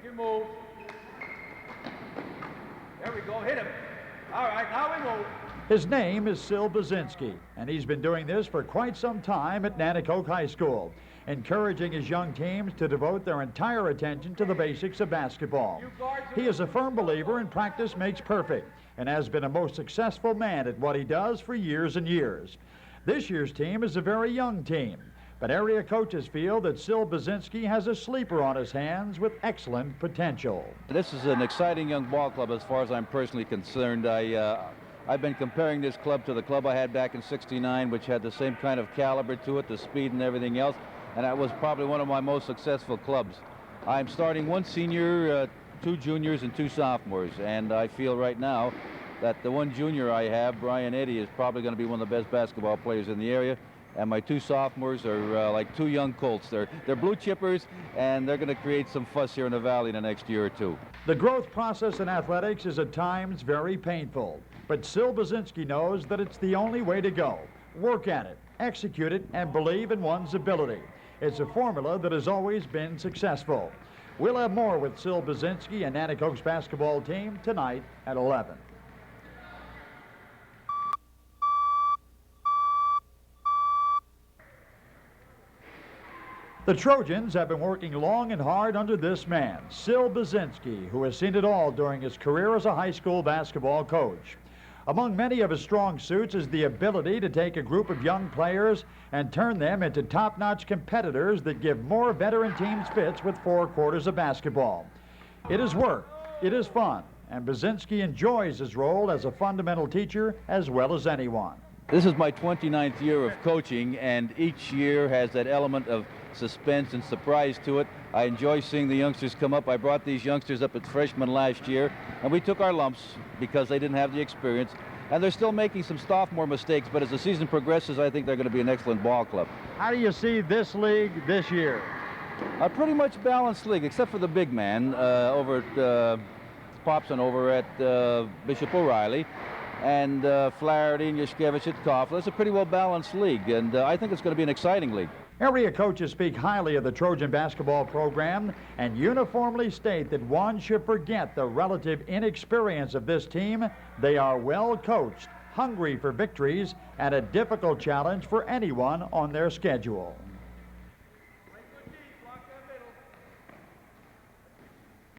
your move. There we go, hit him. All right, now we move. His name is Bozinski, and he's been doing this for quite some time at Nanticoke High School, encouraging his young teams to devote their entire attention to the basics of basketball. He is a firm believer in practice makes perfect, and has been a most successful man at what he does for years and years. This year's team is a very young team, but area coaches feel that Bozinski has a sleeper on his hands with excellent potential. This is an exciting young ball club as far as I'm personally concerned. I've been comparing this club to the club I had back in '69, which had the same kind of caliber to it, the speed and everything else, and that was probably one of my most successful clubs. I'm starting one senior, 2 juniors, and 2 sophomores, and I feel right now that the one junior I have, Brian Eddy, is probably going to be one of the best basketball players in the area. And my 2 sophomores are like 2 young colts. They're blue chippers, and they're going to create some fuss here in the Valley in the next year or 2. The growth process in athletics is at times very painful, but Bozinski knows that it's the only way to go. Work at it, execute it, and believe in one's ability. It's a formula that has always been successful. We'll have more with Bozinski and Nanticoke's basketball team tonight at 11. The Trojans have been working long and hard under this man, Bozinski, who has seen it all during his career as a high school basketball coach. Among many of his strong suits is the ability to take a group of young players and turn them into top-notch competitors that give more veteran teams fits with 4 quarters of basketball. It is work, it is fun, and Bozinski enjoys his role as a fundamental teacher as well as anyone. This is my 29th year of coaching, and each year has that element of suspense and surprise to it. I enjoy seeing the youngsters come up. I brought these youngsters up as freshmen last year, and we took our lumps because they didn't have the experience. And they're still making some sophomore mistakes, but as the season progresses, I think they're going to be an excellent ball club. How do you see this league this year? A pretty much balanced league, except for the big man over at Popson over at Bishop O'Reilly, and Flaherty and Yashkevich at Coughlin. It's a pretty well-balanced league, and I think it's going to be an exciting league. Area coaches speak highly of the Trojan basketball program and uniformly state that one should forget the relative inexperience of this team. They are well coached, hungry for victories, and a difficult challenge for anyone on their schedule.